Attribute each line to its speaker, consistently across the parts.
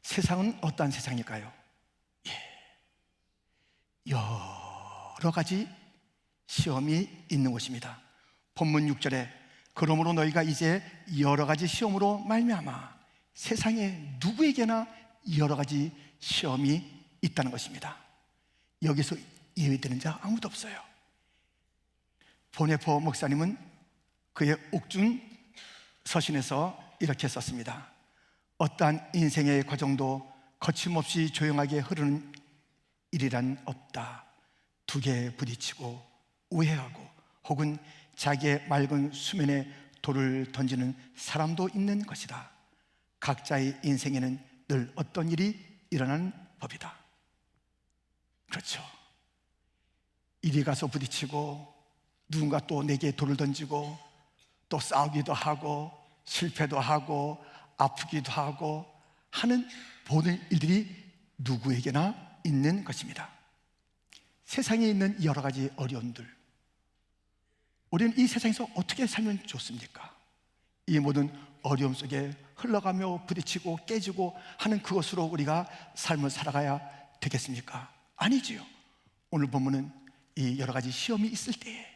Speaker 1: 세상은 어떠한 세상일까요? 여러 가지 시험이 있는 것입니다. 본문 6절에 그러므로 너희가 이제 여러 가지 시험으로 말미암아 세상에 누구에게나 여러 가지 시험이 있다는 것입니다. 여기서 예외되는 자 아무도 없어요. 보네포 목사님은 그의 옥중 서신에서 이렇게 썼습니다. 어떠한 인생의 과정도 거침없이 조용하게 흐르는 일이란 없다. 두개 부딪히고 오해하고 혹은 자기의 맑은 수면에 돌을 던지는 사람도 있는 것이다. 각자의 인생에는 늘 어떤 일이 일어나는 법이다. 그렇죠. 이리 가서 부딪히고 누군가 또 내게 돌을 던지고 또 싸우기도 하고 실패도 하고 아프기도 하고 하는 모든 일들이 누구에게나 있는 것입니다. 세상에 있는 여러 가지 어려움들, 우리는 이 세상에서 어떻게 살면 좋습니까? 이 모든 어려움 속에 흘러가며 부딪히고 깨지고 하는 그것으로 우리가 삶을 살아가야 되겠습니까? 아니지요. 오늘 본문은 이 여러 가지 시험이 있을 때에,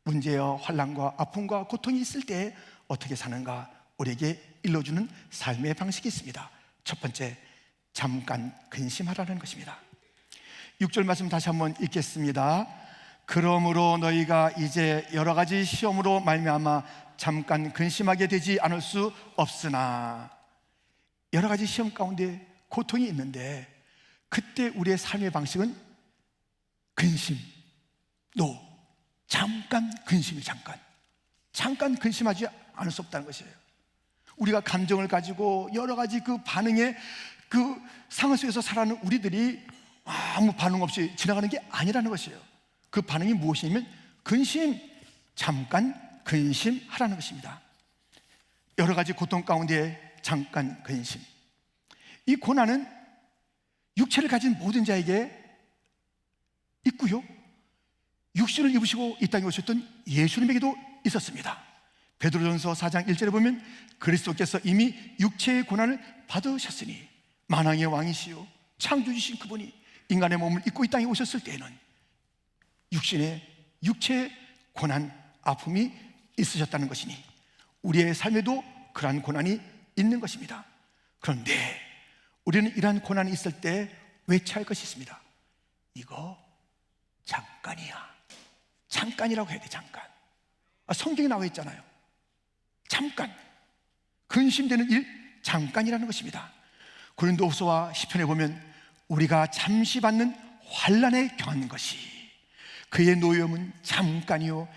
Speaker 1: 문제와 환난과 아픔과 고통이 있을 때에 어떻게 사는가 우리에게 일러주는 삶의 방식이 있습니다. 첫 번째, 잠깐 근심하라는 것입니다. 6절 말씀 다시 한번 읽겠습니다. 그러므로 너희가 이제 여러 가지 시험으로 말미암아 잠깐 근심하게 되지 않을 수 없으나, 여러 가지 시험 가운데 고통이 있는데 그때 우리의 삶의 방식은 근심, 잠깐 근심이 잠깐 근심하지 않을 수 없다는 것이에요. 우리가 감정을 가지고 여러 가지 그 반응에 그 상황 속에서 살아가는 우리들이 아무 반응 없이 지나가는 게 아니라는 것이에요. 그 반응이 무엇이냐면 잠깐 근심하라는 것입니다. 여러 가지 고통 가운데 잠깐 근심. 이 고난은 육체를 가진 모든 자에게 있고요, 육신을 입으시고 이 땅에 오셨던 예수님에게도 있었습니다. 베드로전서 4장 1절에 보면 그리스도께서 이미 육체의 고난을 받으셨으니 만왕의 왕이시요 창조주신 그분이 인간의 몸을 입고 이 땅에 오셨을 때에는 육체의 고난, 아픔이 있으셨다는 것이니 우리의 삶에도 그러한 고난이 있는 것입니다. 그런데 우리는 이러한 고난이 있을 때 외쳐야 할 것이 있습니다. 이거 잠깐이야. 잠깐이라고 해야 돼. 잠깐. 성경에 나와 있잖아요. 잠깐. 근심되는 일 잠깐이라는 것입니다. 고린도후서와 시편에 보면 우리가 잠시 받는 환난에 경한 것이 그의 노염은 잠깐이요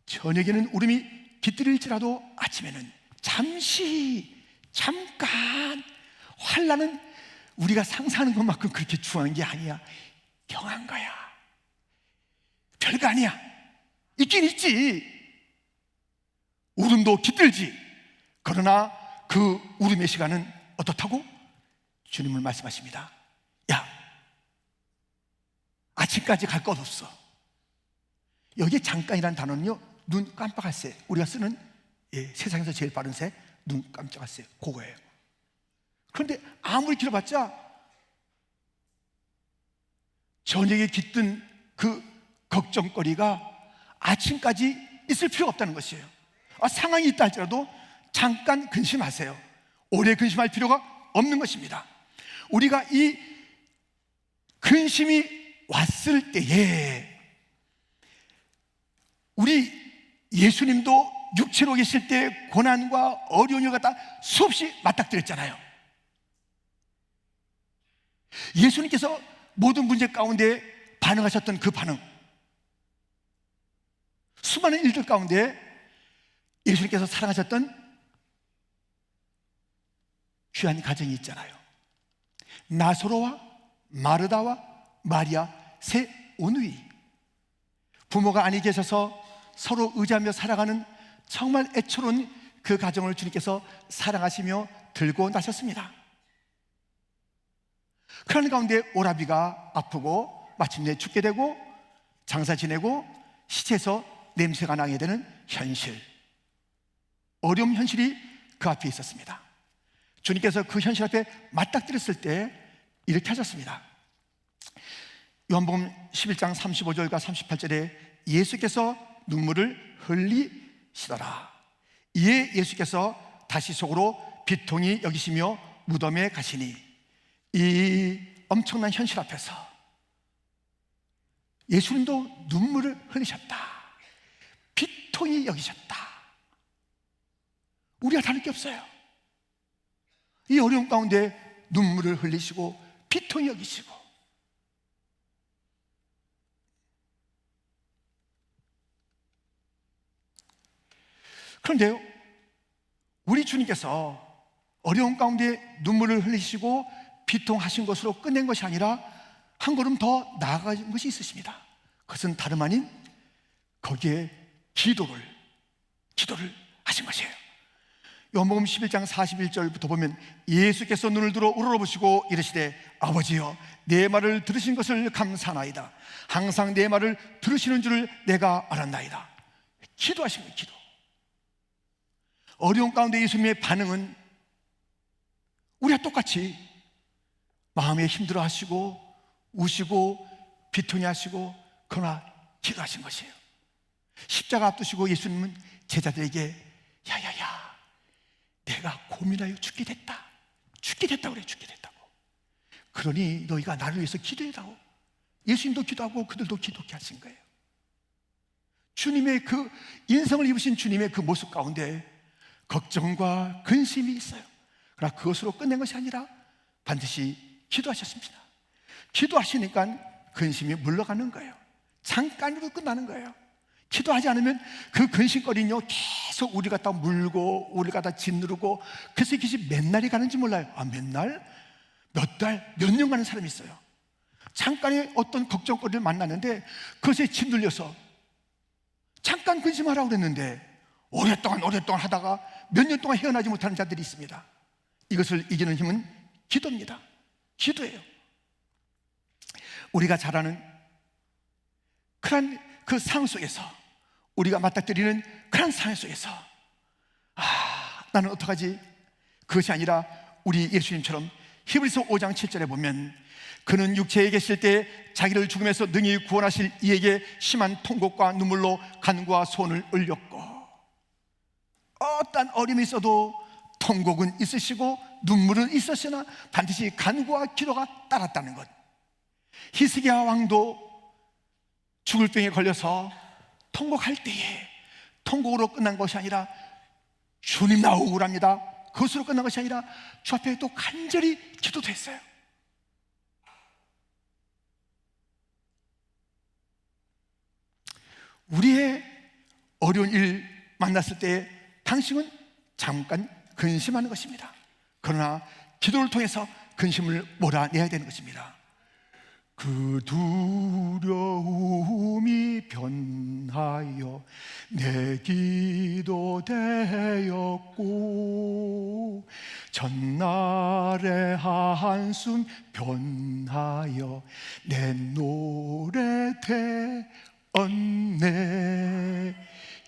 Speaker 1: 저녁에는 울음이 깃들일지라도 아침에는 잠깐. 환난은 우리가 상상하는 것만큼 그렇게 중요한 게 아니야. 경한 거야. 별거 아니야. 있긴 있지. 울음도 깃들지. 그러나 그 울음의 시간은 어떻다고? 주님은 말씀하십니다. 야, 아침까지 갈 것 없어. 여기에 잠깐이라는 단어는요, 눈 깜빡할 새, 우리가 쓰는 세상에서 제일 빠른 새, 눈 깜짝할 새, 그거예요. 그런데 아무리 길어봤자 저녁에 깃든 그 걱정거리가 아침까지 있을 필요가 없다는 것이에요. 상황이 있다 할지라도 잠깐 근심하세요. 오래 근심할 필요가 없는 것입니다. 우리가 이 근심이 왔을 때에, 우리 예수님도 육체로 계실 때 고난과 어려움을 갖다 수없이 맞닥뜨렸잖아요. 예수님께서 모든 문제 가운데 반응하셨던 그 반응, 수많은 일들 가운데 예수님께서 사랑하셨던 귀한 가정이 있잖아요. 나사로와 마르다와 마리아 세 오누이, 부모가 아니 계셔서 서로 의지하며 살아가는 정말 애처로운 그 가정을 주님께서 사랑하시며 들고 나셨습니다. 그런 가운데 오라비가 아프고 마침내 죽게 되고 장사 지내고 시체에서 냄새가 나게 되는 현실, 어려운 현실이 그 앞에 있었습니다. 주님께서 그 현실 앞에 맞닥뜨렸을 때 이렇게 하셨습니다. 요한복음 11장 35절과 38절에 예수께서 눈물을 흘리시더라. 이에 예수께서 다시 속으로 비통히 여기시며 무덤에 가시니, 이 엄청난 현실 앞에서 예수님도 눈물을 흘리셨다. 비통히 여기셨다. 우리가 다를 게 없어요. 이 어려움 가운데 눈물을 흘리시고 비통히 여기시고, 그런데요, 우리 주님께서 어려운 가운데 눈물을 흘리시고 비통하신 것으로 끝낸 것이 아니라 한 걸음 더 나아간 것이 있으십니다. 그것은 다름 아닌 거기에 기도를 하신 것이에요. 요한복음 11장 41절부터 보면 예수께서 눈을 들어 우러러보시고 이르시되 아버지여, 내 말을 들으신 것을 감사하나이다. 항상 내 말을 들으시는 줄을 내가 알았나이다. 기도하신 거예요. 기도. 어려운 가운데 예수님의 반응은 우리와 똑같이 마음에 힘들어 하시고 우시고 비통해 하시고, 그러나 기도하신 것이에요. 십자가 앞두시고 예수님은 제자들에게 야야야, 내가 고민하여 죽게 됐다고 그래. 죽게 됐다고. 그러니 너희가 나를 위해서 기도해라고. 예수님도 기도하고 그들도 기도케 하신 거예요. 주님의 그 인성을 입으신 주님의 그 모습 가운데 걱정과 근심이 있어요. 그러나 그것으로 끝낸 것이 아니라 반드시 기도하셨습니다. 기도하시니까 근심이 물러가는 거예요. 잠깐으로 끝나는 거예요. 기도하지 않으면 그 근심거리는요, 계속 우리 갖다 물고 우리 갖다 짓누르고, 그래서 이것이 몇 날이 가는지 몰라요. 몇 날, 몇 달, 몇 년 가는 사람이 있어요. 잠깐의 어떤 걱정거리를 만났는데 그것에 짓눌려서 잠깐 근심하라고 그랬는데 오랫동안 하다가 몇 년 동안 헤어나지 못하는 자들이 있습니다. 이것을 이기는 힘은 기도입니다. 기도예요. 우리가 잘 아는 그런 그 상황 속에서, 우리가 맞닥뜨리는 그런 상황 속에서 나는 어떡하지? 그것이 아니라 우리 예수님처럼 히브리서 5장 7절에 보면 그는 육체에 계실 때 자기를 죽음에서 능히 구원하실 이에게 심한 통곡과 눈물로 간구와 손을 흘렸고, 어떤 어려움이 있어도 통곡은 있으시고 눈물은 있으시나 반드시 간구와 기도가 따랐다는 것. 히스기야 왕도 죽을 병에 걸려서 통곡할 때에 통곡으로 끝난 것이 아니라 주님 나오라합니다. 그것으로 끝난 것이 아니라 주 앞에 또 간절히 기도도 했어요. 우리의 어려운 일 만났을 때 당신은 잠깐 근심하는 것입니다. 그러나 기도를 통해서 근심을 몰아내야 되는 것입니다. 그 두려움이 변하여 내 기도 되었고, 전날의 한숨 변하여 내 노래 되었네.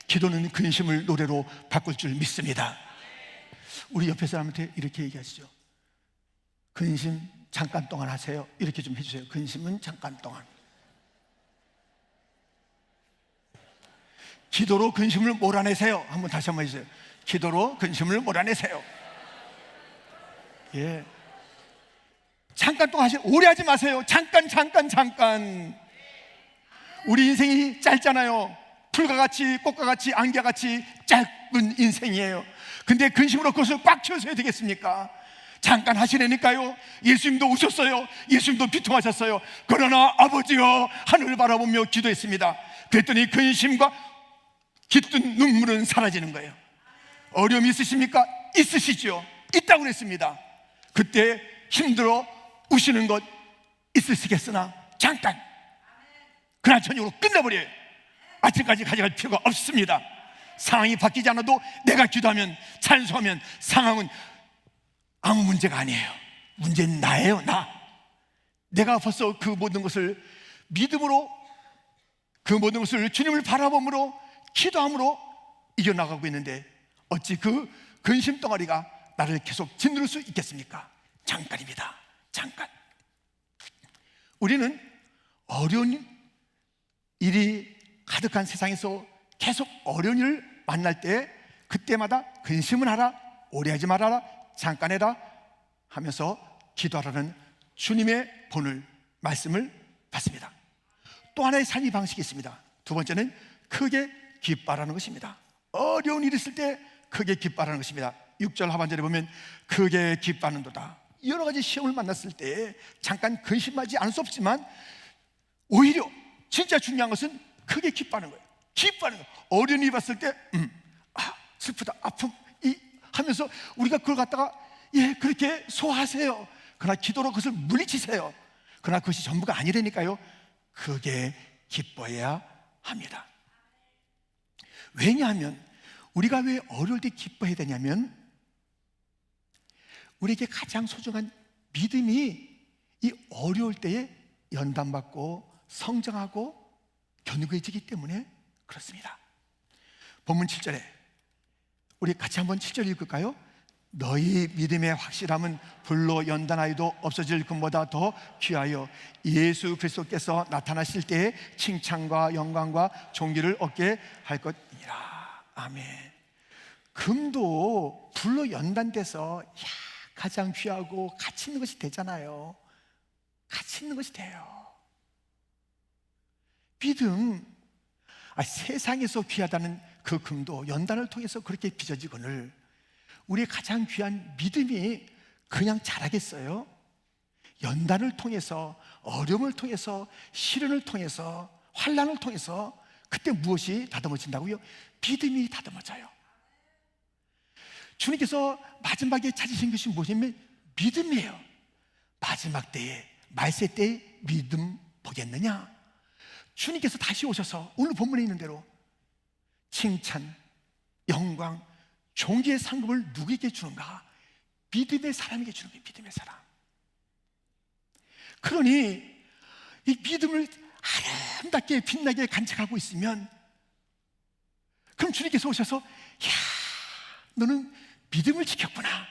Speaker 1: 기도는 근심을 노래로 바꿀 줄 믿습니다. 우리 옆에 사람한테 이렇게 얘기하시죠. 근심 잠깐 동안 하세요. 이렇게 좀 해주세요. 근심은 잠깐 동안. 기도로 근심을 몰아내세요. 다시 한번 해주세요. 기도로 근심을 몰아내세요. 예. 잠깐 동안 하세요. 오래 하지 마세요. 잠깐. 우리 인생이 짧잖아요. 풀과 같이, 꽃과 같이, 안개와 같이 짧은 인생이에요. 근데 근심으로 그것을 꽉 채우셔야 되겠습니까? 잠깐 하시라니까요. 예수님도 우셨어요. 예수님도 비통하셨어요. 그러나 아버지여, 하늘을 바라보며 기도했습니다. 그랬더니 근심과 깃든 눈물은 사라지는 거예요. 어려움이 있으십니까? 있으시죠. 있다고 그랬습니다. 그때 힘들어 우시는 것 있으시겠으나 잠깐, 그날 저녁으로 끝내버려요. 아침까지 가져갈 필요가 없습니다. 상황이 바뀌지 않아도 내가 기도하면, 찬송하면 상황은 아무 문제가 아니에요. 문제는 나예요. 내가 벌써 그 모든 것을 믿음으로, 그 모든 것을 주님을 바라봄으로, 기도함으로 이겨나가고 있는데 어찌 그 근심 덩어리가 나를 계속 짓누를 수 있겠습니까? 잠깐입니다. 잠깐. 우리는 어려운 일이 가득한 세상에서 계속 어려운 일을 만날 때 그때마다 근심을 하라, 오래하지 말아라, 잠깐 해라 하면서 기도하라는 주님의 본을, 말씀을 받습니다. 또 하나의 삶의 방식이 있습니다. 두 번째는 크게 기뻐하라는 것입니다. 어려운 일이 있을 때 크게 기뻐하라는 것입니다. 6절 하반절에 보면 크게 기뻐하는도다. 여러 가지 시험을 만났을 때 잠깐 근심하지 않을 수 없지만 오히려 진짜 중요한 것은 크게 기뻐하는 거예요. 기뻐하는 거예요. 어려운 일이 봤을 때 슬프다, 아픔 하면서 우리가 그걸 갖다가 그렇게 소화하세요. 그러나 기도로 그것을 물리치세요. 그러나 그것이 전부가 아니라니까요. 크게 기뻐해야 합니다. 왜냐하면 우리가 왜 어려울 때 기뻐해야 되냐면 우리에게 가장 소중한 믿음이 이 어려울 때에 연단받고 성장하고 견고해지기 때문에 그렇습니다. 본문 7절에 우리 같이 한번 7절 읽을까요? 너희 믿음의 확실함은 불로 연단하여도 없어질 금보다 더 귀하여 예수 그리스도께서 나타나실 때에 칭찬과 영광과 존귀를 얻게 할 것이니라. 아멘. 금도 불로 연단돼서 가장 귀하고 가치 있는 것이 되잖아요. 가치 있는 것이 돼요. 믿음, 세상에서 귀하다는 그 금도 연단을 통해서 그렇게 빚어지거늘 우리의 가장 귀한 믿음이 그냥 자라겠어요? 연단을 통해서, 어려움을 통해서, 시련을 통해서, 환난을 통해서 그때 무엇이 다듬어진다고요? 믿음이 다듬어져요. 주님께서 마지막에 찾으신 것이 뭐냐면 믿음이에요. 마지막 때에, 말세 때에 믿음 보겠느냐? 주님께서 다시 오셔서 오늘 본문에 있는 대로 칭찬, 영광, 존귀의 상급을 누구에게 주는가? 믿음의 사람에게 주는 거예요. 믿음의 사람. 그러니 이 믿음을 아름답게 빛나게 간직하고 있으면 그럼 주님께서 오셔서 너는 믿음을 지켰구나,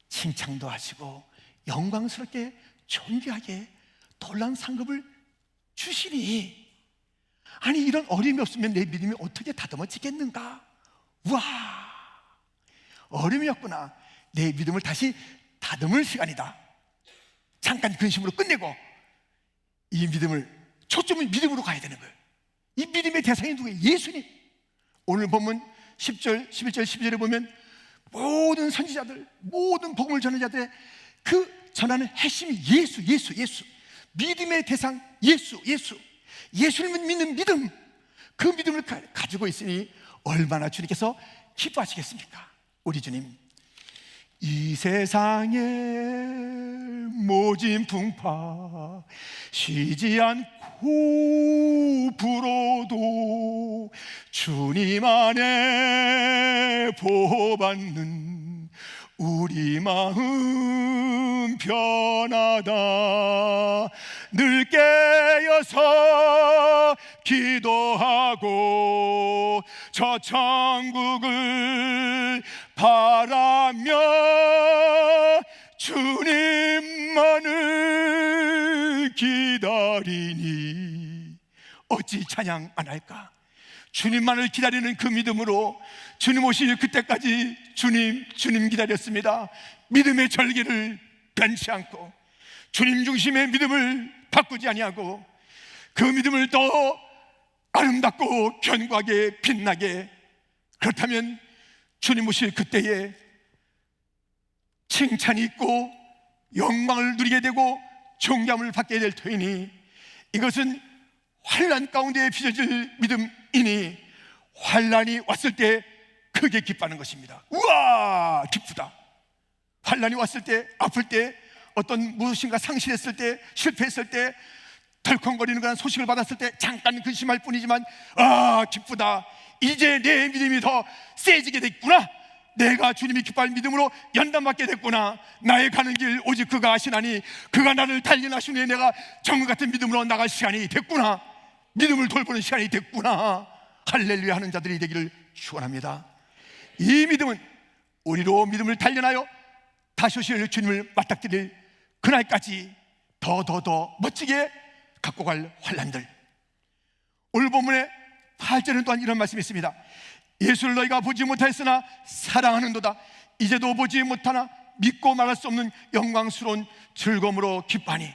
Speaker 1: 칭찬도 하시고 영광스럽게 존귀하게 놀라운 상급을 주시니, 아니 이런 어려움이 없으면 내 믿음이 어떻게 다듬어지겠는가? 와, 어려움이었구나. 내 믿음을 다시 다듬을 시간이다. 잠깐 근심으로 끝내고 이 믿음을, 초점은 믿음으로 가야 되는 거예요. 이 믿음의 대상이 누구예요? 예수님. 오늘 본문 10절, 11절, 12절에 보면 모든 선지자들, 모든 복음을 전하는 자들의 그 전하는 핵심이 예수. 믿음의 대상 예수를 믿는 믿음, 그 믿음을 가지고 있으니 얼마나 주님께서 기뻐하시겠습니까? 우리 주님, 이 세상의 모진 풍파 쉬지 않고 불어도 주님 안에 보호받는 우리 마음 편하다. 늘 깨어서 기도하고 저 천국을 바라며 주님만을 기다리니 어찌 찬양 안 할까? 주님만을 기다리는 그 믿음으로 주님 오실 그때까지 주님 기다렸습니다. 믿음의 절개를 변치 않고 주님 중심의 믿음을 바꾸지 아니하고 그 믿음을 더 아름답고 견고하게 빛나게, 그렇다면 주님 오실 그때에 칭찬이 있고 영광을 누리게 되고 존경을 받게 될 터이니 이것은 환난 가운데 빚어질 믿음이니 환난이 왔을 때 크게 기뻐하는 것입니다. 우와, 기쁘다. 환난이 왔을 때, 아플 때, 어떤 무엇인가 상실했을 때, 실패했을 때, 덜컹거리는 그런 소식을 받았을 때 잠깐 근심할 뿐이지만 기쁘다. 이제 내 믿음이 더 세지게 됐구나. 내가 주님이 기뻐할 믿음으로 연단받게 됐구나. 나의 가는 길 오직 그가 아시나니 그가 나를 단련하신 후에 내가 정금 같은 믿음으로 나갈 시간이 됐구나. 믿음을 돌보는 시간이 됐구나. 할렐루야 하는 자들이 되기를 축원합니다. 이 믿음은 우리로 믿음을 단련하여 다시 오실 주님을 맞닥뜨릴 그날까지 더 멋지게 갖고 갈 환난들. 오늘 본문에 8절은 또한 이런 말씀이 있습니다. 예수를 너희가 보지 못하였으나 사랑하는도다. 이제도 보지 못하나 믿고 말할 수 없는 영광스러운 즐거움으로 기뻐하니.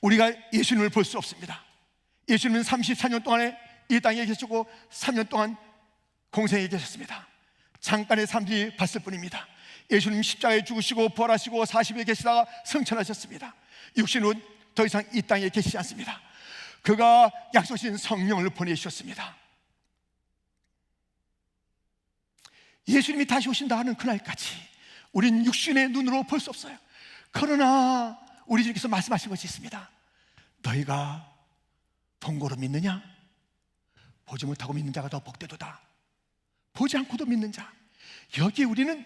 Speaker 1: 우리가 예수님을 볼 수 없습니다. 예수님은 34년 동안에 이 땅에 계시고 3년 동안 공생에 계셨습니다. 잠깐의 삶이 봤을 뿐입니다. 예수님 십자가에 죽으시고 부활하시고 40일 계시다가 승천하셨습니다. 육신은 더 이상 이 땅에 계시지 않습니다. 그가 약속하신 성령을 보내주셨습니다. 예수님이 다시 오신다 하는 그날까지 우린 육신의 눈으로 볼 수 없어요. 그러나 우리 주님께서 말씀하신 것이 있습니다. 너희가 본 거로 믿느냐? 보지 못하고 믿는 자가 더 복되도다. 보지 않고도 믿는 자. 여기 우리는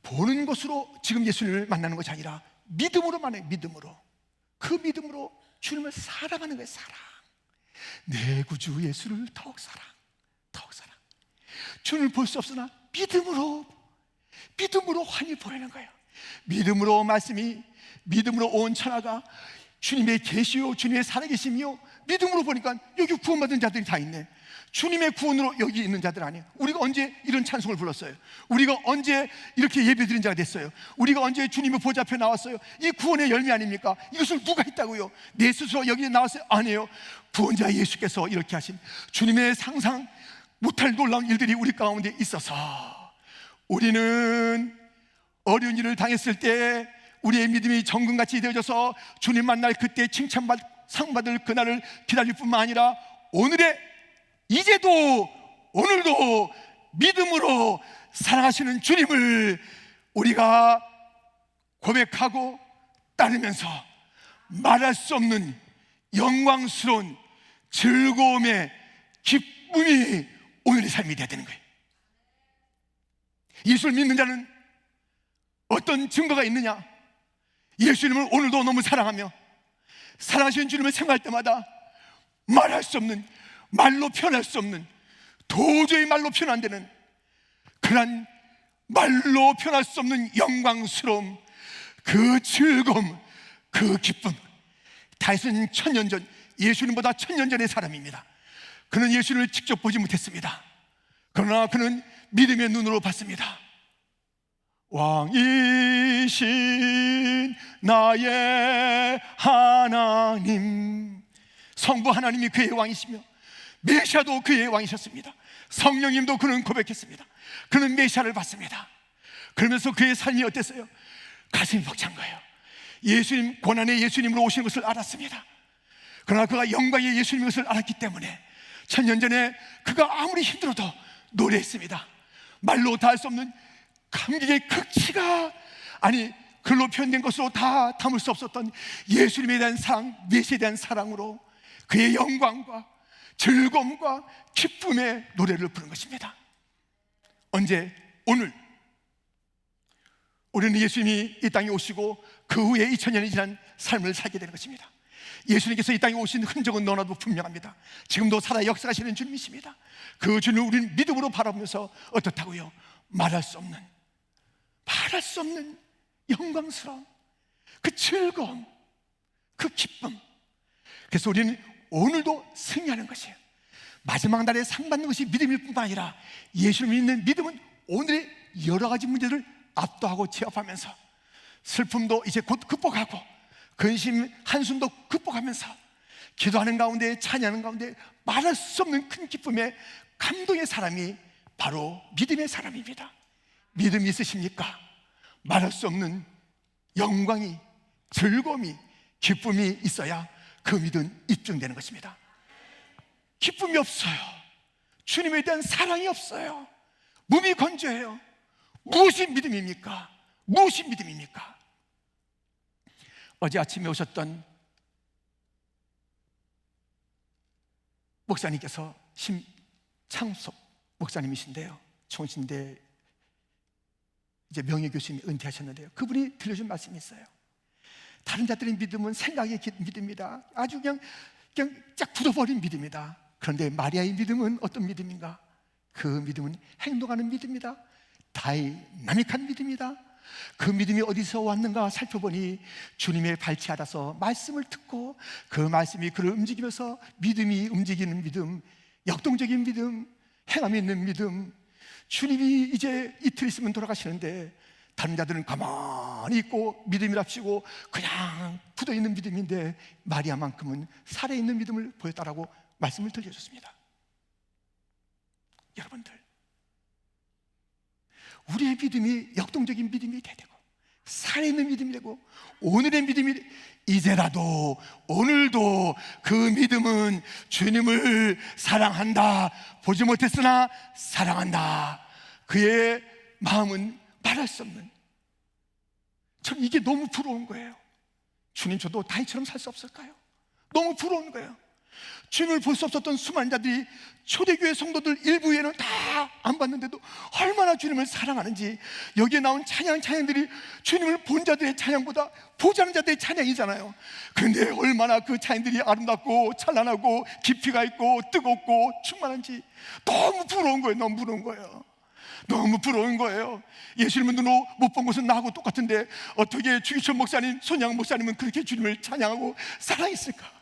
Speaker 1: 보는 것으로 지금 예수님을 만나는 것이 아니라 믿음으로 만나요. 믿음으로. 그 믿음으로 주님을 사랑하는 거예요. 사랑. 내 구주 예수를 더욱 사랑. 주님을 볼 수 없으나 믿음으로 환히 보내는 거예요. 믿음으로 말씀이, 믿음으로 온 천하가 주님의 계시요 주님의 살아계심이요, 믿음으로 보니까 여기 구원받은 자들이 다 있네. 주님의 구원으로 여기 있는 자들 아니에요. 우리가 언제 이런 찬송을 불렀어요? 우리가 언제 이렇게 예배드린 자가 됐어요? 우리가 언제 주님의 보좌 앞에 나왔어요? 이 구원의 열매 아닙니까? 이것을 누가 했다고요? 내 스스로 여기 나왔어요? 아니에요. 구원자 예수께서 이렇게 하신 주님의 상상 못할 놀라운 일들이 우리 가운데 있어서 우리는 어려운 일을 당했을 때 우리의 믿음이 정금같이 되어져서 주님 만날 그때 상받을 그날을 기다릴 뿐만 아니라 이제도 오늘도 믿음으로 사랑하시는 주님을 우리가 고백하고 따르면서 말할 수 없는 영광스러운 즐거움의 기쁨이 오늘의 삶이 되어야 되는 거예요. 예수를 믿는 자는 어떤 증거가 있느냐? 예수님을 오늘도 너무 사랑하며 사랑하시는 주님을 생각할 때마다 말할 수 없는, 말로 표현할 수 없는, 도저히 말로 표현 안 되는 그런 말로 표현할 수 없는 영광스러움, 그 즐거움, 그 기쁨. 다윗은 1000년 전, 예수님보다 1000년 전의 사람입니다. 그는 예수님을 직접 보지 못했습니다. 그러나 그는 믿음의 눈으로 봤습니다. 왕이신 나의 하나님, 성부 하나님이 그의 왕이시며 메시아도 그의 왕이셨습니다. 성령님도 그는 고백했습니다. 그는 메시아를 봤습니다. 그러면서 그의 삶이 어땠어요? 가슴이 벅찬 거예요. 예수님, 고난의 예수님으로 오신 것을 알았습니다. 그러나 그가 영광의 예수님인 것을 알았기 때문에 1000년 전에 그가 아무리 힘들어도 노래했습니다. 말로 다 할 수 없는 감격의 극치가, 아니 글로 표현된 것으로 다 담을 수 없었던 예수님에 대한 사랑, 메시아에 대한 사랑으로 그의 영광과 즐거움과 기쁨의 노래를 부른 것입니다. 언제? 오늘 우리는 예수님이 이 땅에 오시고 그 후에 2000년이 지난 삶을 살게 되는 것입니다. 예수님께서 이 땅에 오신 흔적은 너나도 분명합니다. 지금도 살아 역사하시는 주님이십니다. 그 주님을 우리는 믿음으로 바라보면서 어떻다고요? 말할 수 없는 영광스러움, 그 즐거움, 그 기쁨. 그래서 우리는 오늘도 승리하는 것이에요. 마지막 날에 상 받는 것이 믿음일 뿐만 아니라 예수를 믿는 믿음은 오늘의 여러 가지 문제를 압도하고 제압하면서 슬픔도 이제 곧 극복하고 근심, 한숨도 극복하면서 기도하는 가운데, 찬양하는 가운데 말할 수 없는 큰 기쁨의 감동의 사람이 바로 믿음의 사람입니다. 믿음이 있으십니까? 말할 수 없는 영광이, 즐거움이, 기쁨이 있어야 그 믿음은 입증되는 것입니다. 기쁨이 없어요. 주님에 대한 사랑이 없어요. 몸이 건조해요. 무엇이 믿음입니까? 무엇이 믿음입니까? 어제 아침에 오셨던 목사님께서 심창섭 목사님이신데요, 총신대 이제 명예교수님이 은퇴하셨는데요, 그분이 들려준 말씀이 있어요. 다른 자들의 믿음은 생각의 믿음이다. 아주 그냥 쫙 굳어버린 믿음이다. 그런데 마리아의 믿음은 어떤 믿음인가? 그 믿음은 행동하는 믿음이다. 다이나믹한 믿음이다. 그 믿음이 어디서 왔는가 살펴보니 주님의 발치 알아서 말씀을 듣고 그 말씀이 그를 움직이면서 믿음이 움직이는 믿음, 역동적인 믿음, 행함이 있는 믿음. 주님이 이제 이틀 있으면 돌아가시는데 다른 자들은 가만히 있고 믿음이랍시고 그냥 굳어있는 믿음인데 마리아만큼은 살아있는 믿음을 보였다라고 말씀을 들려줬습니다. 여러분들, 우리의 믿음이 역동적인 믿음이 되고 살아있는 믿음이 되고 오늘의 믿음이 이제라도 오늘도 그 믿음은 주님을 사랑한다, 보지 못했으나 사랑한다. 그의 마음은 말할 수 없는, 전 이게 너무 부러운 거예요. 주님, 저도 다윗처럼 살 수 없을까요? 너무 부러운 거예요. 주님을 볼 수 없었던 수많은 자들이 초대교회 성도들 일부 외에는 다 안 봤는데도 얼마나 주님을 사랑하는지, 여기에 나온 찬양들이 주님을 본 자들의 찬양보다 보지 않은 자들의 찬양이잖아요. 그런데 얼마나 그 찬양들이 아름답고 찬란하고 깊이가 있고 뜨겁고 충만한지 너무 부러운 거예요. 너무 부러운 거예요. 너무 부러운 거예요. 예수님은 눈으로 못 본 것은 나하고 똑같은데 어떻게 주기철 목사님, 손양 목사님은 그렇게 주님을 찬양하고 사랑했을까?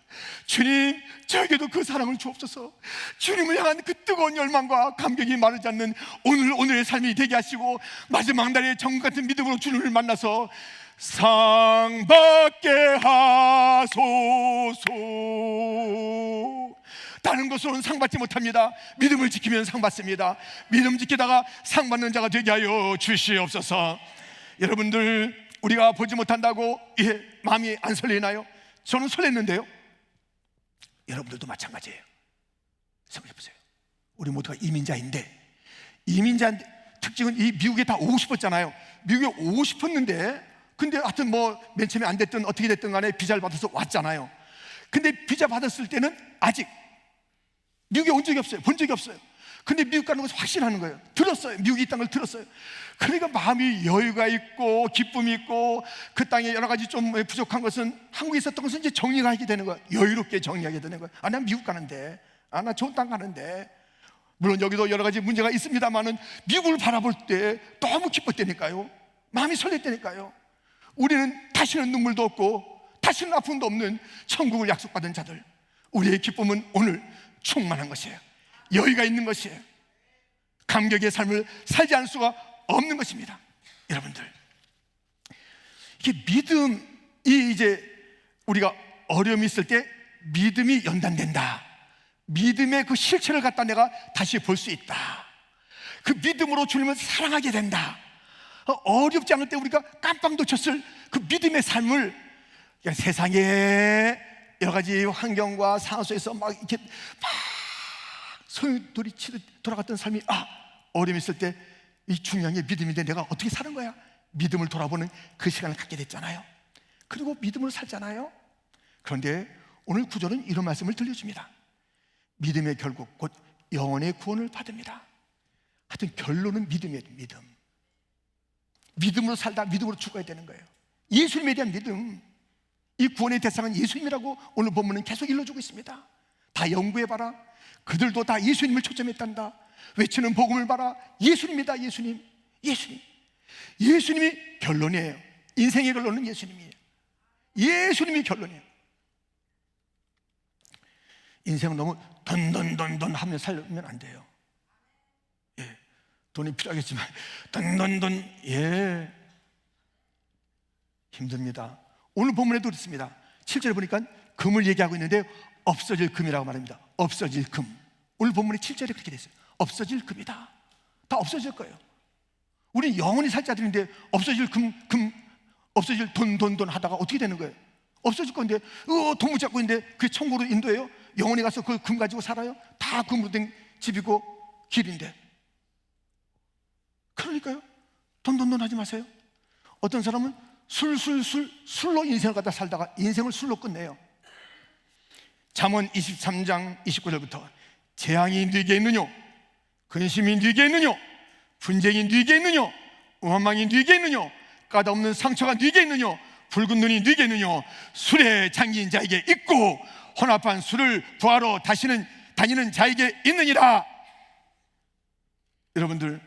Speaker 1: 주님, 저에게도 그 사랑을 주옵소서. 주님을 향한 그 뜨거운 열망과 감격이 마르지 않는 오늘의 삶이 되게 하시고 마지막 날에 정금 같은 믿음으로 주님을 만나서 상 받게 하소서. 다른 것으로는 상 받지 못합니다. 믿음을 지키면 상 받습니다. 믿음 지키다가 상 받는 자가 되게 하여 주시옵소서. 여러분들, 우리가 보지 못한다고 마음이 안 설레나요? 저는 설렜는데요. 여러분들도 마찬가지예요. 생각해보세요. 우리 모두가 이민자인데, 이민자 특징은 이 미국에 다 오고 싶었잖아요. 미국에 오고 싶었는데, 근데 하여튼 뭐 맨 처음에 안 됐든 어떻게 됐든 간에 비자를 받아서 왔잖아요. 근데 비자 받았을 때는 아직 미국에 온 적이 없어요. 본 적이 없어요. 근데 미국 가는 것을 확신하는 거예요. 들었어요. 미국이 있다는 걸 들었어요. 그러니까 마음이 여유가 있고 기쁨이 있고 그 땅에 여러 가지 좀 부족한 것은 한국에 있었던 것은 이제 정리가 하게 되는 거예요. 여유롭게 정리하게 되는 거예요. 아, 난 미국 가는데, 아, 나 좋은 땅 가는데. 물론 여기도 여러 가지 문제가 있습니다만은 미국을 바라볼 때 너무 기뻤다니까요. 마음이 설렜다니까요. 우리는 다시는 눈물도 없고 다시는 아픔도 없는 천국을 약속받은 자들. 우리의 기쁨은 오늘 충만한 것이에요. 여유가 있는 것이에요. 감격의 삶을 살지 않을 수가 없는 것입니다. 여러분들, 이게 믿음이 이제 우리가 어려움이 있을 때 믿음이 연단된다. 믿음의 그 실체를 갖다 내가 다시 볼 수 있다. 그 믿음으로 주님을 사랑하게 된다. 어렵지 않을 때 우리가 깜빡 놓쳤을 그 믿음의 삶을 세상의 여러 가지 환경과 상황 속에서 막 이렇게 막 소용돌이치듯 돌아갔던 삶이 어려움이 있을 때 이 중요한 게 믿음인데 내가 어떻게 사는 거야? 믿음을 돌아보는 그 시간을 갖게 됐잖아요. 그리고 믿음으로 살잖아요. 그런데 오늘 구절은 이런 말씀을 들려줍니다. 믿음의 결국 곧 영혼의 구원을 받습니다. 하여튼 결론은 믿음이에요. 믿음으로 살다 믿음으로 죽어야 되는 거예요. 예수님에 대한 믿음, 이 구원의 대상은 예수님이라고 오늘 본문은 계속 일러주고 있습니다. 다 연구해봐라. 그들도 다 예수님을 초점했단다. 외치는 복음을 봐라. 예수님이다. 예수님이 결론이에요. 인생의 결론은 예수님이에요. 예수님이 결론이에요. 인생은 너무 던던던던 하며 살면 안 돼요. 돈이 필요하겠지만 던던던 힘듭니다. 오늘 본문에도 그렇습니다. 7절에 보니까 금을 얘기하고 있는데 없어질 금이라고 말합니다. 없어질 금. 오늘 본문에 7절에 그렇게 됐어요. 없어질 금이다. 다 없어질 거예요. 우리 영원히 살 자들인데 없어질 금 없어질 돈 하다가 어떻게 되는 거예요? 없어질 건데 돈 붙잡고 있는데 그게 천국으로 인도해요? 영원히 가서 그 금 가지고 살아요? 다 금으로 된 집이고 길인데. 그러니까요, 돈 하지 마세요. 어떤 사람은 술로 인생을 갖다 살다가 인생을 술로 끝내요. 잠언 23장 29절부터 재앙이 네게 있느뇨, 근심이 네게 있느뇨, 분쟁이 네게 있느뇨, 원망이 네게 있느뇨, 까다없는 상처가 네게 있느뇨, 붉은 눈이 네게 있느뇨, 술에 잠긴 자에게 있고 혼합한 술을 부하러 다니는 자에게 있느니라. 여러분들,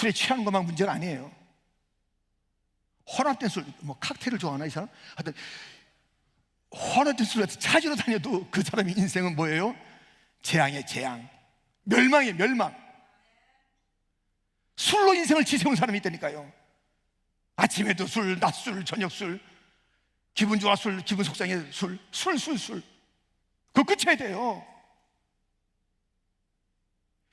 Speaker 1: 술에 취하는 것만 문제가 아니에요. 혼합된 술, 뭐 칵테일을 좋아하나 이 사람? 하여튼 혼합된 술을 찾으러 다녀도 그 사람의 인생은 뭐예요? 재앙이에요. 재앙, 멸망이에요. 멸망. 술로 인생을 지새운 사람이 있다니까요. 아침에도 술, 낮술, 저녁술, 기분 좋아 술, 기분 속상해 술, 술. 그거 끝쳐야 돼요.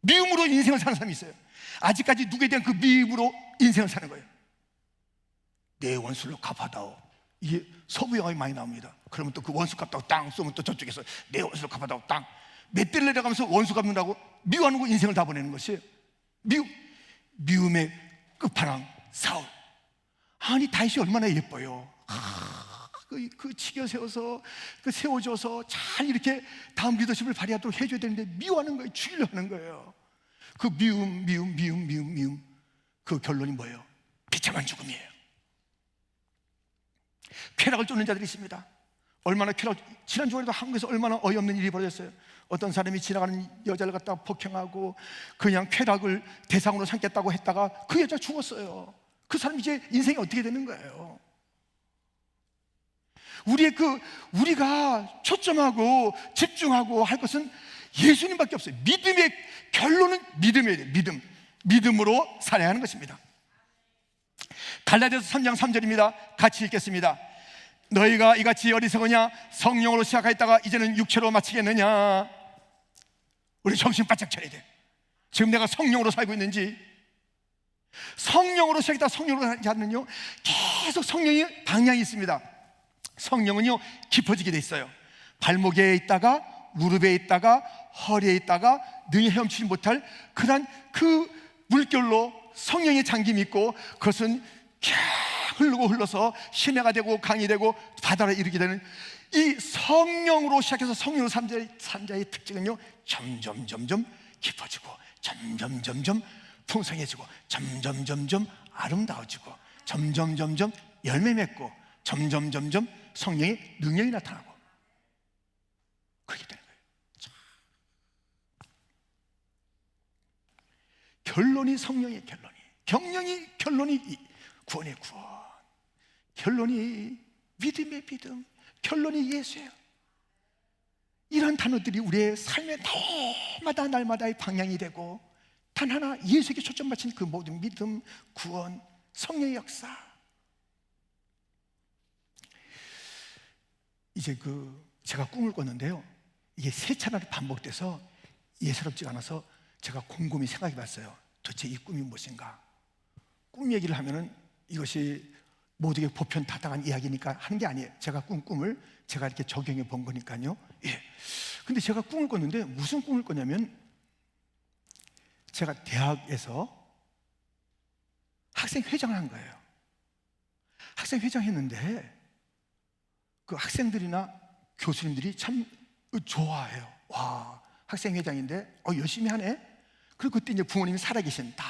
Speaker 1: 미움으로 인생을 사는 사람이 있어요. 아직까지 누구에 대한 그 미움으로 인생을 사는 거예요. 내 원수를 갚아다오. 이게 서부 영화에 많이 나옵니다. 그러면 또 그 원수 갚다고 땅 쏘면 또 저쪽에서 내 원수를 갚아다오 땅. 몇 대를 내려가면서 원수 갚는다고 미워하는 거 인생을 다 보내는 것이에요. 미움의 끝판왕 사울. 아니 다윗이 얼마나 예뻐요. 그 치겨 세워서 그 세워줘서 잘 이렇게 다음 리더십을 발휘하도록 해줘야 되는데 미워하는 거예요. 죽이려 하는 거예요. 그 미움 그 결론이 뭐예요? 비참한 죽음이에요. 쾌락을 쫓는 자들이 있습니다. 얼마나 지난 주에도 한국에서 얼마나 어이없는 일이 벌어졌어요. 어떤 사람이 지나가는 여자를 갖다가 폭행하고 그냥 쾌락을 대상으로 삼겠다고 했다가 그 여자 죽었어요. 그 사람 이제 인생이 어떻게 되는 거예요? 우리가 초점하고 집중하고 할 것은 예수님밖에 없어요. 믿음의 결론은 믿음이에요. 믿음으로 살아야 하는 것입니다. 갈라디아서 3장 3절입니다. 같이 읽겠습니다. 너희가 이같이 어리석으냐? 성령으로 시작하였다가 이제는 육체로 마치겠느냐? 우리 정신 바짝 차려야 돼. 지금 내가 성령으로 살고 있는지, 성령으로 시작했다 성령으로 하지 않는요, 계속 성령이 방향이 있습니다. 성령은요 깊어지게 돼 있어요. 발목에 있다가 무릎에 있다가 허리에 있다가 능히 헤엄치지 못할 그런 그 물결로 성령의 잠김이 있고, 그것은 흘러서 시내가 되고 강이 되고 바다를 이루게 되는 이 성령으로 시작해서 성령으로 삼자의 특징은요, 점점 깊어지고 점점 풍성해지고 점점 아름다워지고 점점 열매 맺고 점점 성령의 능력이 나타나고 그렇게 되는 거예요. 결론이 성령의 결론이 결론이 구원의 구원, 결론이 믿음의 믿음, 결론이 예수예요. 이런 단어들이 우리의 삶의 날마다의 방향이 되고, 단 하나 예수에게 초점 맞춘 그 모든 믿음, 구원, 성령의 역사. 이제 제가 꿈을 꿨는데요, 이게 세 차례 반복돼서 예사롭지가 않아서 제가 곰곰이 생각해 봤어요. 도대체 이 꿈이 무엇인가? 꿈 얘기를 하면은 이것이 모두에게 보편다당한 이야기니까 하는 게 아니에요. 제가 꿈을 제가 이렇게 적용해 본 거니까요. 예. 근데 제가 꿈을 꿨는데 무슨 꿈을 꿨냐면, 제가 대학에서 학생회장을 한 거예요. 학생회장 했는데 그 학생들이나 교수님들이 참 좋아해요. 와, 학생회장인데 열심히 하네. 그리고 그때 이제 부모님이 살아계신, 다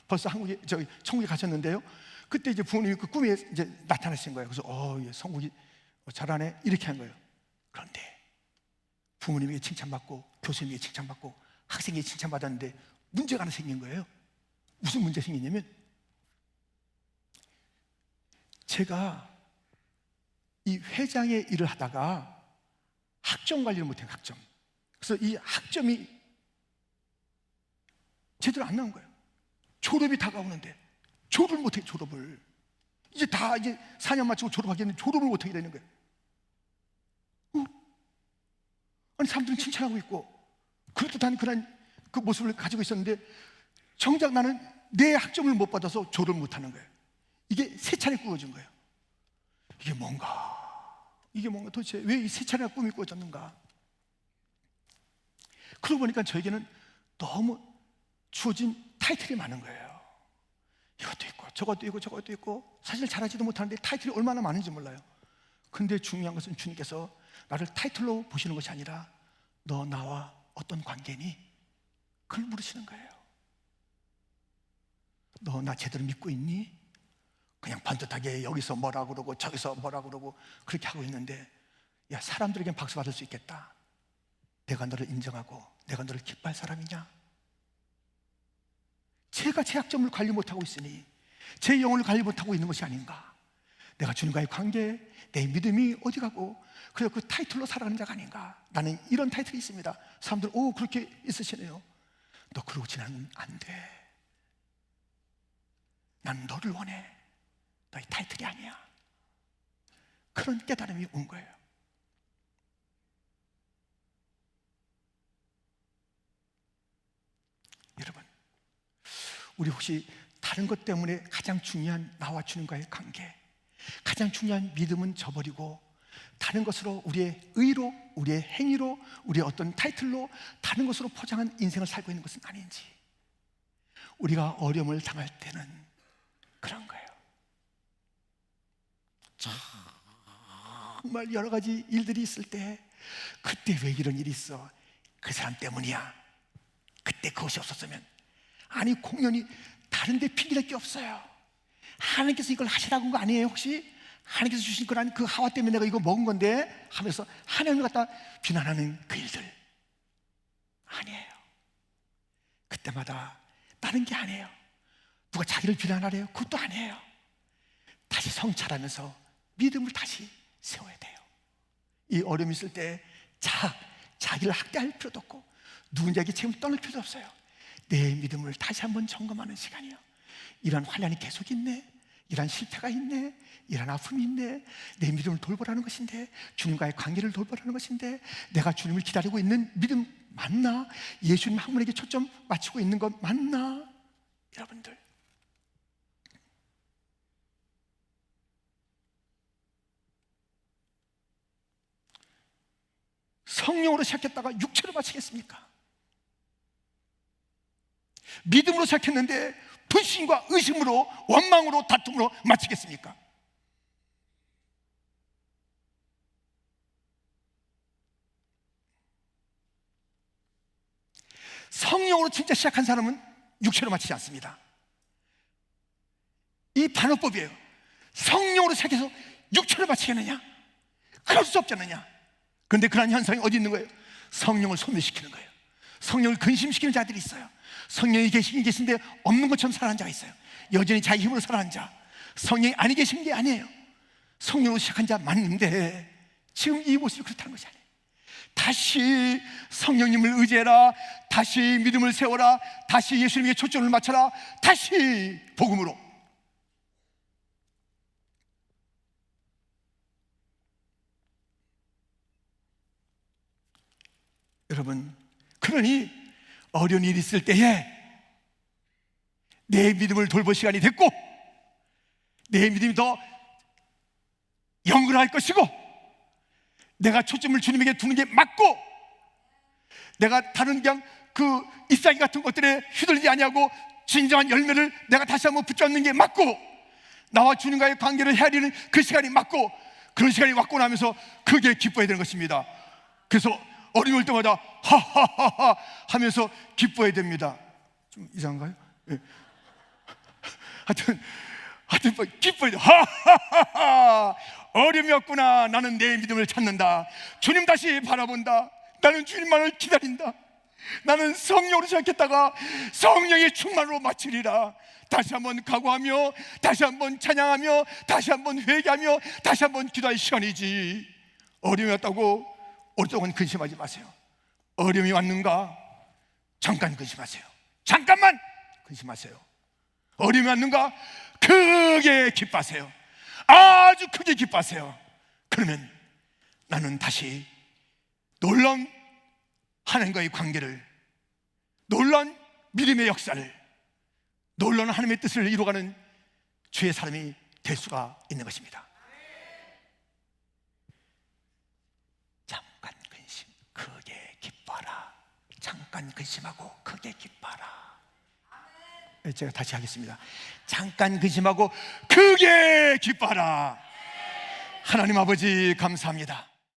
Speaker 1: 벌써 천국에 가셨는데요. 그때 이제 부모님이 그 꿈에 이제 나타나신 거예요. 그래서 성국이 잘하네 이렇게 한 거예요. 그런데 부모님에게 칭찬받고 교수님에게 칭찬받고 학생에게 칭찬받았는데 문제가 하나 생긴 거예요. 무슨 문제 생기냐면, 제가 이 회장의 일을 하다가 학점 관리를 못해요. 학점. 그래서 이 학점이 제대로 안 나온 거예요. 졸업이 다가오는데 졸업을 못해요. 졸업을 이제 4년 마치고 졸업하겠는데 졸업을 못하게 되는 거예요. 아니 사람들은 칭찬하고 있고 그렇듯한 그런 그 모습을 가지고 있었는데, 정작 나는 내 학점을 못 받아서 졸업을 못하는 거예요. 이게 세 차례 꾸어진 거예요. 이게 뭔가 도대체 왜 이 세 차례나 꿈이 꾸어졌는가? 그러고 보니까 저에게는 너무 주어진 타이틀이 많은 거예요. 이것도 있고 저것도 있고 사실 잘하지도 못하는데 타이틀이 얼마나 많은지 몰라요. 근데 중요한 것은 주님께서 나를 타이틀로 보시는 것이 아니라 너 나와 어떤 관계니? 그걸 물으시는 거예요. 너 나 제대로 믿고 있니? 그냥 반듯하게 여기서 뭐라 그러고 저기서 뭐라 그러고 그렇게 하고 있는데, 야, 사람들에겐 박수 받을 수 있겠다. 내가 너를 인정하고 내가 너를 기뻐할 사람이냐? 제가 제 약점을 관리 못하고 있으니 제 영혼을 관리 못하고 있는 것이 아닌가. 내가 주님과의 관계, 내 믿음이 어디 가고 그래서 그 타이틀로 살아가는 자가 아닌가. 나는 이런 타이틀이 있습니다. 사람들 오 그렇게 있으시네요. 너 그러고 지나면 안 돼. 난 너를 원해. 너의 타이틀이 아니야. 그런 깨달음이 온 거예요. 여러분, 우리 혹시 다른 것 때문에 가장 중요한 나와 주님과의 관계, 가장 중요한 믿음은 저버리고 다른 것으로 우리의 의로, 우리의 행위로, 우리의 어떤 타이틀로 다른 것으로 포장한 인생을 살고 있는 것은 아닌지. 우리가 어려움을 당할 때는 그런 거예요. 정말 여러 가지 일들이 있을 때 그때 왜 이런 일이 있어? 그 사람 때문이야. 그때 그것이 없었으면. 아니 공연히 다른 데 핑계댈 게 없어요. 하나님께서 이걸 하시라고 한 거 아니에요 혹시? 하나님께서 주신 거란 그 하와 때문에 내가 이거 먹은 건데 하면서 하나님을 갖다 비난하는 그 일들 아니에요. 그때마다 다른 게 아니에요. 누가 자기를 비난하래요? 그것도 아니에요. 다시 성찰하면서 믿음을 다시 세워야 돼요. 이 어려움이 있을 때 자기를 학대할 필요도 없고 누군가에게 책임을 떠날 필요도 없어요. 내 믿음을 다시 한번 점검하는 시간이에요. 이런 환난이 계속 있네, 이런 실패가 있네, 이런 아픔이 있네. 내 믿음을 돌보라는 것인데, 주님과의 관계를 돌보라는 것인데, 내가 주님을 기다리고 있는 믿음 맞나? 예수님 한 분에게 초점 맞추고 있는 것 맞나? 여러분들, 성령으로 시작했다가 육체로 마치겠습니까? 믿음으로 시작했는데 불신과 의심으로, 원망으로, 다툼으로 마치겠습니까? 성령으로 진짜 시작한 사람은 육체로 마치지 않습니다. 이 반어법이에요. 성령으로 시작해서 육체로 마치겠느냐? 그럴 수 없잖느냐? 그런데 그런 현상이 어디 있는 거예요? 성령을 소멸시키는 거예요. 성령을 근심시키는 자들이 있어요. 성령이 계시긴 계신데 없는 것처럼 살아가는 자가 있어요. 여전히 자기 힘으로 살아가는 자, 성령이 아니 계신 게 아니에요. 성령으로 시작한 자 맞는데 지금 이 모습이 그렇다는 것이 아니에요. 다시 성령님을 의지해라. 다시 믿음을 세워라. 다시 예수님에게 초점을 맞춰라. 다시 복음으로. 여러분, 그러니 어려운 일이 있을 때에 내 믿음을 돌볼 시간이 됐고, 내 믿음이 더 영근할 것이고, 내가 초점을 주님에게 두는 게 맞고, 내가 다른 그냥 그 잎사귀 같은 것들에 휘둘리지 아니하고 진정한 열매를 내가 다시 한번 붙잡는 게 맞고, 나와 주님과의 관계를 헤아리는 그 시간이 맞고, 그런 시간이 왔고 나면서 크게 기뻐해야 되는 것입니다. 그래서 어려울 때마다 하하하하 하면서 기뻐해야 됩니다. 좀 이상한가요? 네. 하여튼 기뻐해야 돼. 하하하하, 어려움이 없구나. 나는 내 믿음을 찾는다. 주님 다시 바라본다. 나는 주님만을 기다린다. 나는 성령으로 시작했다가 성령의 충만으로 마치리라. 다시 한번 각오하며, 다시 한번 찬양하며, 다시 한번 회개하며, 다시 한번 기도할 시간이지. 어려움이 왔다고 오랫동안 근심하지 마세요. 어려움이 왔는가? 잠깐 근심하세요. 잠깐만 근심하세요. 어려움이 왔는가? 크게 기뻐하세요. 아주 크게 기뻐하세요. 그러면 나는 다시 놀라운 하나님과의 관계를, 놀라운 믿음의 역사를, 놀라운 하나님의 뜻을 이루어가는 주의 사람이 될 수가 있는 것입니다. 잠깐 근심, 크게 기뻐하라. 잠깐 근심하고 크게 기뻐하라. 제가 다시 하겠습니다. 잠깐 근심하고 크게 기뻐하라. 하나님 아버지 감사합니다.